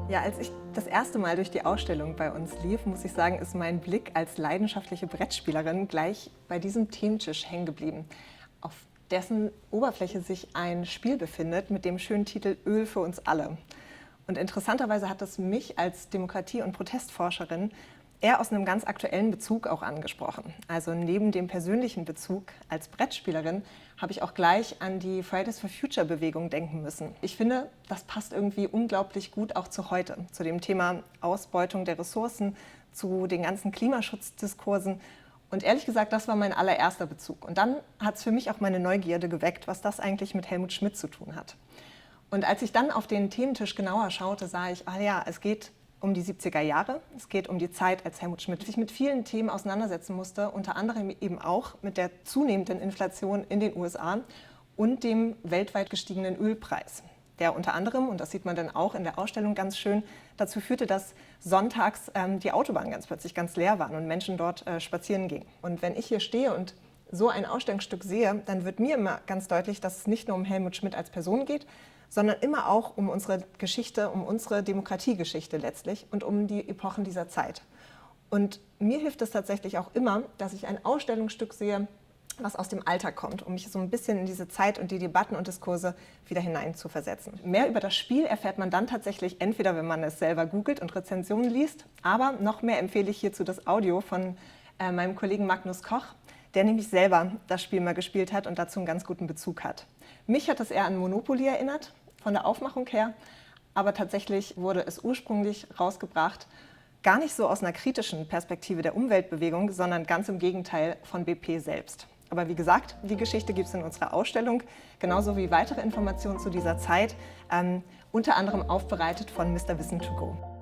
Ja, als ich das erste Mal durch die Ausstellung bei uns lief, muss ich sagen, ist mein Blick als leidenschaftliche Brettspielerin gleich bei diesem Thementisch hängen geblieben, auf dessen Oberfläche sich ein Spiel befindet mit dem schönen Titel Öl für uns alle. Und interessanterweise hat es mich als Demokratie- und Protestforscherin eher aus einem ganz aktuellen Bezug auch angesprochen. Also neben dem persönlichen Bezug als Brettspielerin habe ich auch gleich an die Fridays for Future Bewegung denken müssen. Ich finde, das passt irgendwie unglaublich gut auch zu heute, zu dem Thema Ausbeutung der Ressourcen, zu den ganzen Klimaschutzdiskursen. Und ehrlich gesagt, das war mein allererster Bezug. Und dann hat es für mich auch meine Neugierde geweckt, was das eigentlich mit Helmut Schmidt zu tun hat. Und als ich dann auf den Thementisch genauer schaute, sah ich, ah ja, es geht um die 70er Jahre. Es geht um die Zeit, als Helmut Schmidt sich mit vielen Themen auseinandersetzen musste, unter anderem eben auch mit der zunehmenden Inflation in den USA und dem weltweit gestiegenen Ölpreis, der unter anderem, und das sieht man dann auch in der Ausstellung ganz schön, dazu führte, dass sonntags die Autobahnen ganz plötzlich ganz leer waren und Menschen dort spazieren gingen. Und wenn ich hier stehe und so ein Ausstellungsstück sehe, dann wird mir immer ganz deutlich, dass es nicht nur um Helmut Schmidt als Person geht, sondern immer auch um unsere Geschichte, um unsere Demokratiegeschichte letztlich und um die Epochen dieser Zeit. Und mir hilft es tatsächlich auch immer, dass ich ein Ausstellungsstück sehe, was aus dem Alltag kommt, um mich so ein bisschen in diese Zeit und die Debatten und Diskurse wieder hineinzuversetzen. Mehr über das Spiel erfährt man dann tatsächlich entweder, wenn man es selber googelt und Rezensionen liest, aber noch mehr empfehle ich hierzu das Audio von meinem Kollegen Magnus Koch, der nämlich selber das Spiel mal gespielt hat und dazu einen ganz guten Bezug hat. Mich hat es eher an Monopoly erinnert, von der Aufmachung her, aber tatsächlich wurde es ursprünglich rausgebracht, gar nicht so aus einer kritischen Perspektive der Umweltbewegung, sondern ganz im Gegenteil von BP selbst. Aber wie gesagt, die Geschichte gibt es in unserer Ausstellung, genauso wie weitere Informationen zu dieser Zeit, unter anderem aufbereitet von Mr. Wissen to Go.